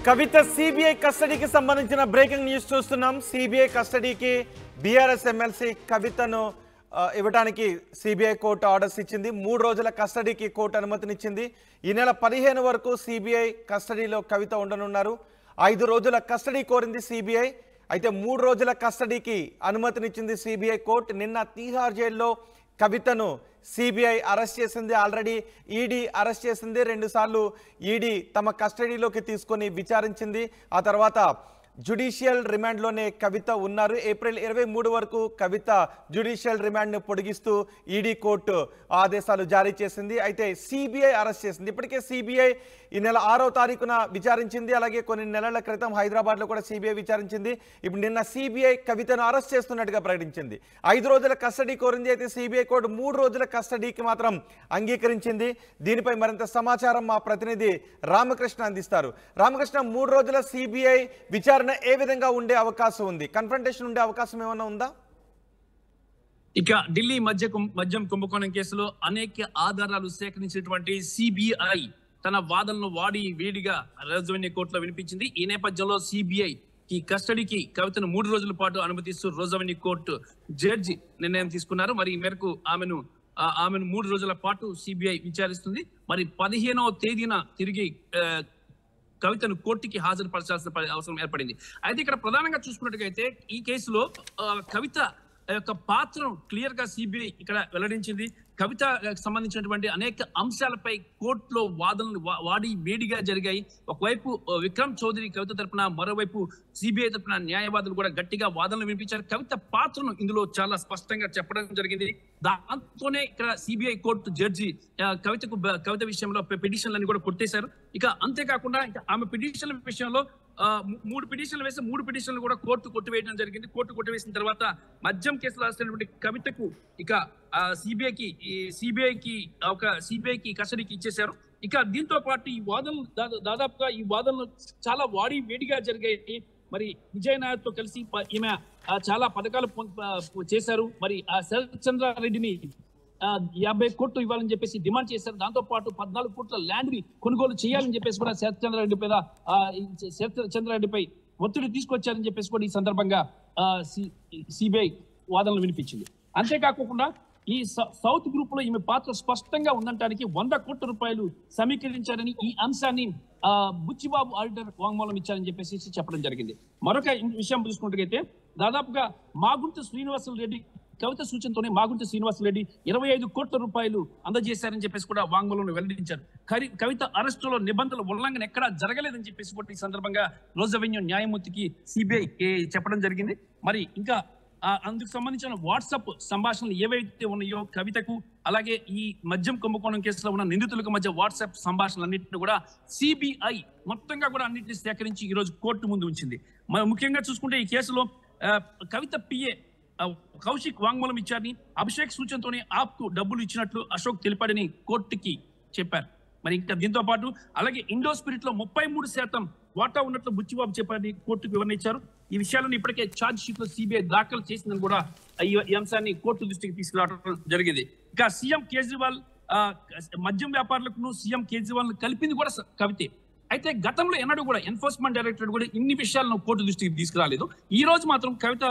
కవిత CBI కస్టడీకి సంబంధించిన breaking news చూస్తున్నాం. సిబిఐ కస్టడీకి బీఆర్ఎస్ ఎమ్మెల్సీ కవితను ఇవ్వడానికి సిబిఐ కోర్టు ఆర్డర్స్ ఇచ్చింది. 3 రోజుల కస్టడీకి కోర్టు అనుమతినిచ్చింది. ఈ నెల 15 వరకు సిబిఐ కస్టడీలో కవిత ఉండనున్నారు. 5 రోజుల కస్టడీ కోరింది సిబిఐ. అయితే 3 రోజుల కస్టడీకి అనుమతినిచ్చింది సిబిఐ కోర్టు. నిన్న తీహార్ జైల్లో కవితను సిబిఐ అరెస్ట్ చేసింది. ఆల్రెడీ ఈడీ అరెస్ట్ చేసింది. 2 సార్లు ఈడీ తమ కస్టడీలోకి తీసుకొని విచారించింది. ఆ తర్వాత జ్యుడిషియల్ రిమాండ్లోనే కవిత ఉన్నారు. ఏప్రిల్ 23 వరకు కవిత జ్యుడిషియల్ రిమాండ్ను పొడిగిస్తూ ఈడీ కోర్టు ఆదేశాలు జారీ చేసింది. అయితే సిబిఐ అరెస్ట్ చేసింది. ఇప్పటికే సిబిఐ ఈ నెల 6వ తారీఖున విచారించింది. అలాగే కొన్ని నెలల క్రితం హైదరాబాద్లో కూడా సిబిఐ విచారించింది. ఇప్పుడు నిన్న సిబిఐ కవితను అరెస్ట్ చేస్తున్నట్టుగా ప్రకటించింది. 5 రోజుల కస్టడీ కోరింది. అయితే సిబిఐ కోర్టు 3 రోజుల కస్టడీకి మాత్రం అంగీకరించింది. దీనిపై మరింత సమాచారం మా ప్రతినిధి రామకృష్ణ అందిస్తారు. రామకృష్ణ, 3 రోజుల సిబిఐ విచారణ ఏ విధంగా ఉండే అవకాశం ఉంది? కన్ఫ్రంటేషన్ ఉండే అవకాశం ఏమైనా ఉందా? ఇక ఢిల్లీ మద్యం కుంభకోణం కేసులో అనేక ఆధారాలు సేకరించినటువంటి సిబిఐ తన వాదనలు వాడి వేడిగా రాజధాని కోర్టులో వినిపించింది. ఈ నేపథ్యంలో సిబిఐ ఈ కస్టడీకి కవితను 3 రోజుల పాటు అనుమతిస్తూ రోజవని కోర్టు జడ్జి నిర్ణయం తీసుకున్నారు. మరి ఈ మేరకు ఆమెను 3 రోజుల పాటు సిబిఐ విచారిస్తుంది. మరి 15వ తేదీన తిరిగి కవితను కోర్టుకి హాజరుపరచాల్సిన అవసరం ఏర్పడింది. అయితే ఇక్కడ ప్రధానంగా చూసుకున్నట్టుగైతే ఈ కేసులో కవిత యొక్క పాత్రను క్లియర్ గా సిబిఐ ఇక్కడ వెల్లడించింది. కవిత సంబంధించినటువంటి అనేక అంశాలపై కోర్టులో వాదనలు వాడి వేడిగా జరిగాయి. ఒకవైపు విక్రమ్ చౌదరి కవిత తరపున, మరోవైపు సిబిఐ తరపున న్యాయవాదులు కూడా గట్టిగా వాదనలు వినిపించారు. కవిత పాత్రను ఇందులో చాలా స్పష్టంగా చెప్పడం జరిగింది. దాంతోనే ఇక్కడ సిబిఐ కోర్టు జడ్జి కవిత విషయంలో పిటిషన్లను కూడా కొట్టేశారు. ఇక అంతేకాకుండా ఆమె పిటిషన్ల విషయంలో 3 పిటిషన్లు వేసి 3 పిటిషన్లు కూడా కోర్టు కొట్టివేయడం జరిగింది. కోర్టు కొట్టివేసిన తర్వాత మద్యం కేసులో రాసినటువంటి కవితకు ఇక సిబిఐకి కస్టడీకి ఇచ్చేశారు. ఇక దీంతో పాటు ఈ వాదనలు దాదాపుగా చాలా వాడి వేడిగా జరిగాయి. మరి విజయ్ నాయర్ తో కలిసి ఈమె చాలా పథకాలు చేశారు. మరి ఆ శరత్ చంద్రారెడ్డిని 50 కోట్లు ఇవ్వాలని చెప్పేసి డిమాండ్ చేశారు. దాంతో పాటు 14 కోట్ల ల్యాండ్ ని కొనుగోలు చేయాలని చెప్పేసి కూడా శరత్ చంద్రారెడ్డిపై ఒత్తిడి తీసుకొచ్చారని చెప్పేసి కూడా ఈ సందర్భంగా సిబిఐ వాదనలు వినిపించింది. అంతేకాకుండా ఈ సౌత్ గ్రూప్ లో ఈమె పాత్ర స్పష్టంగా ఉందనడానికి 100 కోట్ల రూపాయలు సమీకరించారని, ఈ అంశాన్ని బుచ్చిబాబు ఆడిటర్ వాంగ్మూలం ఇచ్చారని చెప్పేసి చెప్పడం జరిగింది. మరొక విషయం చూసుకున్నట్టుగైతే దాదాపుగా మాగుంట శ్రీనివాసులు రెడ్డి కవిత సూచనతోనే మాగుంట శ్రీనివాసరెడ్డి 25 కోట్ల రూపాయలు అందజేశారని చెప్పేసి కూడా వాంగ్మూలంలో వెల్లడించారు. కవిత అరెస్టులో నిబంధనల ఉల్లంఘన ఎక్కడా జరగలేదని చెప్పేసి కూడా ఈ సందర్భంగా రోజవెన్యూ న్యాయమూర్తికి సిబిఐ చెప్పడం జరిగింది. మరి ఇంకా అందుకు సంబంధించిన వాట్సాప్ సంభాషణలు ఏవైతే ఉన్నాయో కవితకు, అలాగే ఈ మద్యం కుంభకోణం కేసులో ఉన్న నిందితులకు మధ్య వాట్సాప్ సంభాషణలన్నింటినీ కూడా సిబిఐ మొత్తంగా కూడా అన్నింటినీ సేకరించి ఈ రోజు కోర్టు ముందు ఉంచింది. ముఖ్యంగా చూసుకుంటే ఈ కేసులో కవిత పిఏ కౌశిక్ వాంగ్మూలం ఇచ్చారని, అభిషేక్ సూచనతోనే ఆప్కు డబ్బులు ఇచ్చినట్లు అశోక్ తెలిపాడని కోర్టుకి చెప్పారు. మరి ఇంకా దీంతో పాటు అలాగే ఇండో స్పిరిట్ లో 33% వాటా ఉన్నట్లు బుచ్చిబాబు చెప్పారని కోర్టుకు వివరణ ఇచ్చారు. ఈ విషయాలను ఇప్పటికే ఛార్జ్ షీట్ లో సిబిఐ దాఖలు చేసిందని కూడా ఈ అంశాన్ని కోర్టు దృష్టికి తీసుకురావడం జరిగింది. ఇక సీఎం కేజ్రీవాల్ మద్యం వ్యాపారులకు సీఎం కేజ్రీవాల్ కలిపింది కూడా కవితే. అయితే గతంలో ఎన్నడూ కూడా ఎన్ఫోర్స్మెంట్ డైరెక్టరేట్ కూడా ఇన్ని విషయాలను కోర్టు దృష్టికి తీసుకురాలేదు. ఈ రోజు మాత్రం కవిత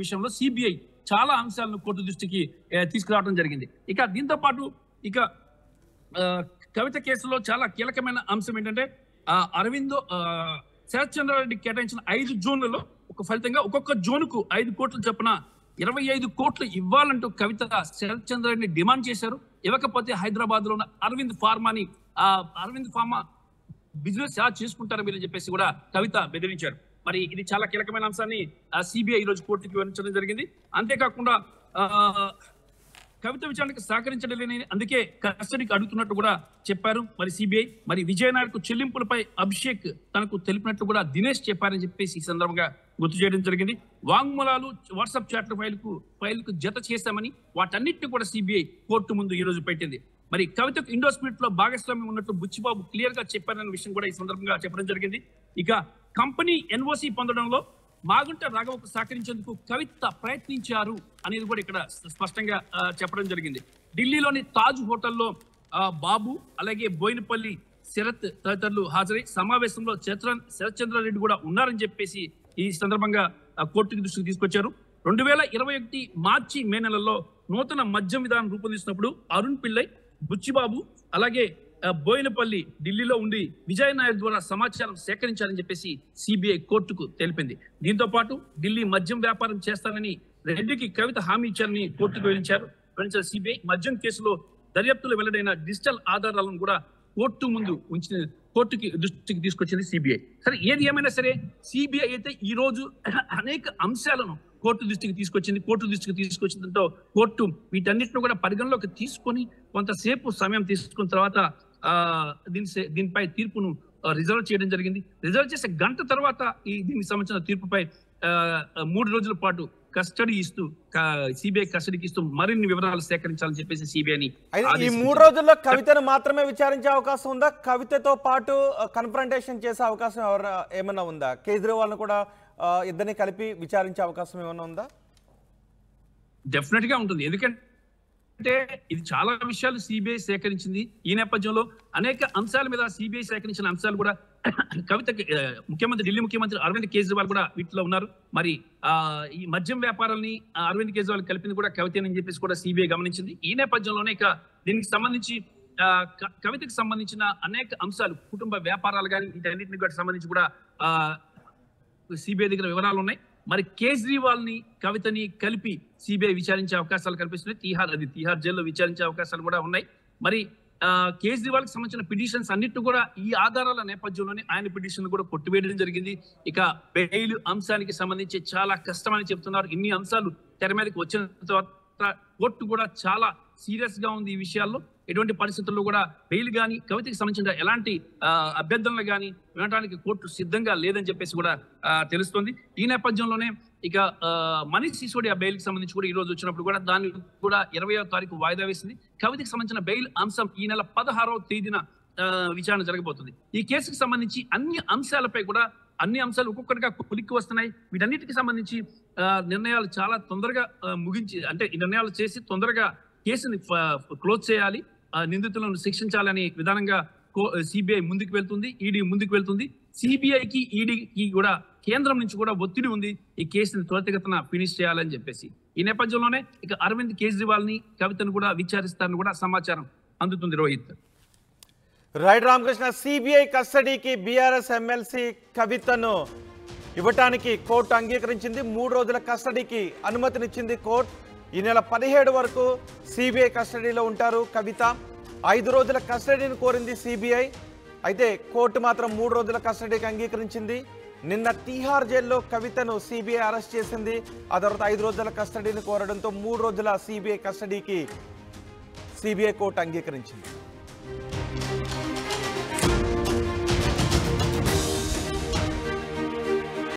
విషయంలో సిబిఐ చాలా అంశాలను కోర్టు దృష్టికి తీసుకురావడం జరిగింది. ఇక దీంతో పాటు ఇక కవిత కేసులో చాలా కీలకమైన అంశం ఏంటంటే శరత్ చంద్రారెడ్డి కేటాయించిన 5 జోన్లలో ఒక ఫలితంగా ఒక్కొక్క జోన్కు 5 కోట్లు చొప్పున 25 కోట్లు ఇవ్వాలంటూ కవిత శరత్ చంద్రారెడ్డిని డిమాండ్ చేశారు. ఇవ్వకపోతే హైదరాబాద్ లో ఉన్న అరవింద్ ఫార్మా బిజినెస్ చేసుకుంటారు మీరు చెప్పేసి కూడా కవిత బెదిరించారు. మరి ఇది చాలా కీలకమైన అంశాన్ని సిబిఐ ఈ రోజు కోర్టుకి వివరించడం జరిగింది. అంతేకాకుండా కవిత విచారణకు సహకరించడం లేని, అందుకే కస్టడీకి అడుగుతున్నట్టు కూడా చెప్పారు మరి సిబిఐ. మరి విజయ్ నాయర్కు చెల్లింపులపై అభిషేక్ తనకు తెలిపినట్లు కూడా దినేష్ చెప్పారని చెప్పేసి ఈ సందర్భంగా గుర్తు చేయడం జరిగింది. వాంగ్మూలాలు వాట్సాప్ చాట్ల ఫైల్కు జత చేశామని వాటన్నిటిని కూడా సిబిఐ కోర్టు ముందు ఈ రోజు పెట్టింది. మరి కవితకు ఇండో స్పిరిట్ లో భాగస్వామ్యం ఉన్నట్లు బుచ్చిబాబు క్లియర్ గా చెప్పారనే విషయం కూడా ఈ సందర్భంగా చెప్పడం జరిగింది. ఇక కంపెనీ ఎన్ఓసి పొందడంలో మాగుంట రాఘవకు సహకరించేందుకు కవిత ప్రయత్నించారు అనేది కూడా ఇక్కడ స్పష్టంగా చెప్పడం జరిగింది. ఢిల్లీలోని తాజ్ హోటల్లో బాబు అలాగే బోయినపల్లి శరత్ తదితరులు హాజరై సమావేశంలో శరత్చంద్రారెడ్డి కూడా ఉన్నారని చెప్పేసి ఈ సందర్భంగా కోర్టుకి దృష్టికి తీసుకొచ్చారు. 2021 మార్చి మే నెలల్లో నూతన మద్యం విధానం రూపొందిస్తున్నప్పుడు అరుణ్ పిల్లై, బుచ్చిబాబు అలాగే బోయినపల్లి ఢిల్లీలో ఉండి విజయ్ నాయర్ ద్వారా సమాచారం సేకరించారని చెప్పేసి సిబిఐ కోర్టుకు తెలిపింది. దీంతో పాటు ఢిల్లీ మద్యం వ్యాపారం చేస్తానని రెడ్డికి కవిత హామీ ఇచ్చారని కోర్టుకు వివరించారు. సిబిఐ మద్యం కేసులో దర్యాప్తులో వెల్లడైన డిజిటల్ ఆధారాలను కూడా కోర్టుకి దృష్టికి తీసుకొచ్చింది సిబిఐ. సరే, ఏది ఏమైనా సరే సిబిఐ అయితే ఈ రోజు అనేక అంశాలను కోర్టు దృష్టికి తీసుకొచ్చిందంతో కోర్టు వీటన్నిటిని కూడా పరిగణలోకి తీసుకొని కొంతసేపు సమయం తీసుకున్న తర్వాత దీనిపై తీర్పును రిజర్వ్ చేయడం జరిగింది. రిజర్వ్ చేసే గంట తర్వాత దీనికి సంబంధించిన తీర్పుపై 3 రోజుల పాటు కస్టడీ ఇస్తూ సిబిఐ కస్టడీకి ఇస్తూ మరిన్ని వివరాలు సేకరించాలని చెప్పేసి సిబిఐని ఈ 3 రోజుల్లో కవితను మాత్రమే విచారించే అవకాశం ఉందా? కవితతో పాటు కన్ఫ్రంటేషన్ చేసే అవకాశం ఏమన్నా ఉందా? కేజ్రీవాల్ కూడా ఇద్దరిని కలిపి విచారించే అవకాశం ఏమన్నా ఉందా? డెఫినెట్ గా ఉంటుంది. ఎందుకంటే ఇది చాలా విషయాలు సిబిఐ సేకరించింది. ఈ నేపథ్యంలో అనేక అంశాల మీద సిబిఐ సేకరించిన అంశాలు కూడా కవితకి ఢిల్లీ ముఖ్యమంత్రి అరవింద్ కేజ్రీవాల్ కూడా వీటిలో ఉన్నారు. మరి ఈ మద్యం వ్యాపారాన్ని అరవింద్ కేజ్రీవాల్ కలిపింది కూడా కవితని చెప్పేసి కూడా సిబిఐ గమనించింది. ఈ నేపథ్యంలోనే దీనికి సంబంధించి కవితకి సంబంధించిన అనేక అంశాలు, కుటుంబ వ్యాపారాలు కానీ వీటన్నిటిని కూడా సంబంధించి కూడా సిబిఐ దగ్గర వివరాలు ఉన్నాయి. మరి కేజ్రీవాల్ ని కవితని కలిపి సిబిఐ విచారించే అవకాశాలు కనిపిస్తున్నాయి. తిహార్ జైల్లో విచారించే అవకాశాలు కూడా ఉన్నాయి. మరి కేజ్రీవాల్ కి సంబంధించిన పిటిషన్స్ అన్నిటి కూడా ఈ ఆధారాల నేపథ్యంలోనే ఆయన పిటిషన్ కూడా కొట్టివేయడం జరిగింది. ఇక బెయిల్ అంశానికి సంబంధించి చాలా కష్టమని చెప్తున్నారు. ఇన్ని అంశాలు తెర మీదకి వచ్చిన తర్వాత కోర్టు కూడా చాలా సీరియస్ గా ఉంది ఈ విషయాల్లో. ఎటువంటి పరిస్థితుల్లో కూడా బెయిల్ కానీ కవితకి సంబంధించిన ఎలాంటి అభ్యర్థనలు కానీ వినడానికి కోర్టు సిద్ధంగా లేదని చెప్పేసి కూడా తెలుస్తోంది. ఈ నేపథ్యంలోనే ఇక మనీష్ సిసోడియా బెయిల్ కి సంబంధించి కూడా ఈ రోజు వచ్చినప్పుడు కూడా దాన్ని కూడా 20వ తారీఖు వాయిదా వేసింది. కవితకి సంబంధించిన బెయిల్ అంశం ఈ నెల 16వ తేదీన విచారణ జరగబోతుంది. ఈ కేసుకు సంబంధించి అన్ని అంశాలు ఒక్కొక్కటిగా కొలిక్కి వస్తున్నాయి. వీటన్నిటికి సంబంధించి నిర్ణయాలు చాలా తొందరగా ఈ నిర్ణయాలు చేసి తొందరగా కేసుని క్లోజ్ చేయాలి, నిందితులను శిక్షించాలనే విధానంగా సిబిఐ ముందుకు వెళ్తుంది, ఈడీ ముందుకు వెళ్తుంది. సిబిఐకి ఈడీకి కూడా కేంద్రం నుంచి కూడా ఒత్తిడి ఉంది ఈ కేసుని త్వరితగతిన ఫినిష్ చేయాలని చెప్పేసి. ఈ నేపథ్యంలోనే ఇక అరవింద్ కేజ్రీవాల్ ని కవితను కూడా విచారిస్తారని కూడా సమాచారం అందుతుంది. రోహిత్. రైట్ రామకృష్ణ, సిబిఐ కస్టడీకి బీఆర్ఎస్ ఎమ్మెల్సీ కవితను ఇవ్వటానికి కోర్టు అంగీకరించింది. 3 రోజుల కస్టడీకి అనుమతినిచ్చింది కోర్టు. ఈ నెల 17 వరకు సిబిఐ కస్టడీలో ఉంటారు కవిత. 5 రోజుల కస్టడీని కోరింది సిబిఐ. అయితే కోర్టు మాత్రం 3 రోజుల కస్టడీకి అంగీకరించింది. నిన్న తిహార్ జైల్లో కవితను సిబిఐ అరెస్ట్ చేసింది. ఆ తర్వాత 5 రోజుల కస్టడీని కోరడంతో 3 రోజుల సిబిఐ కస్టడీకి సిబిఐ కోర్టు అంగీకరించింది.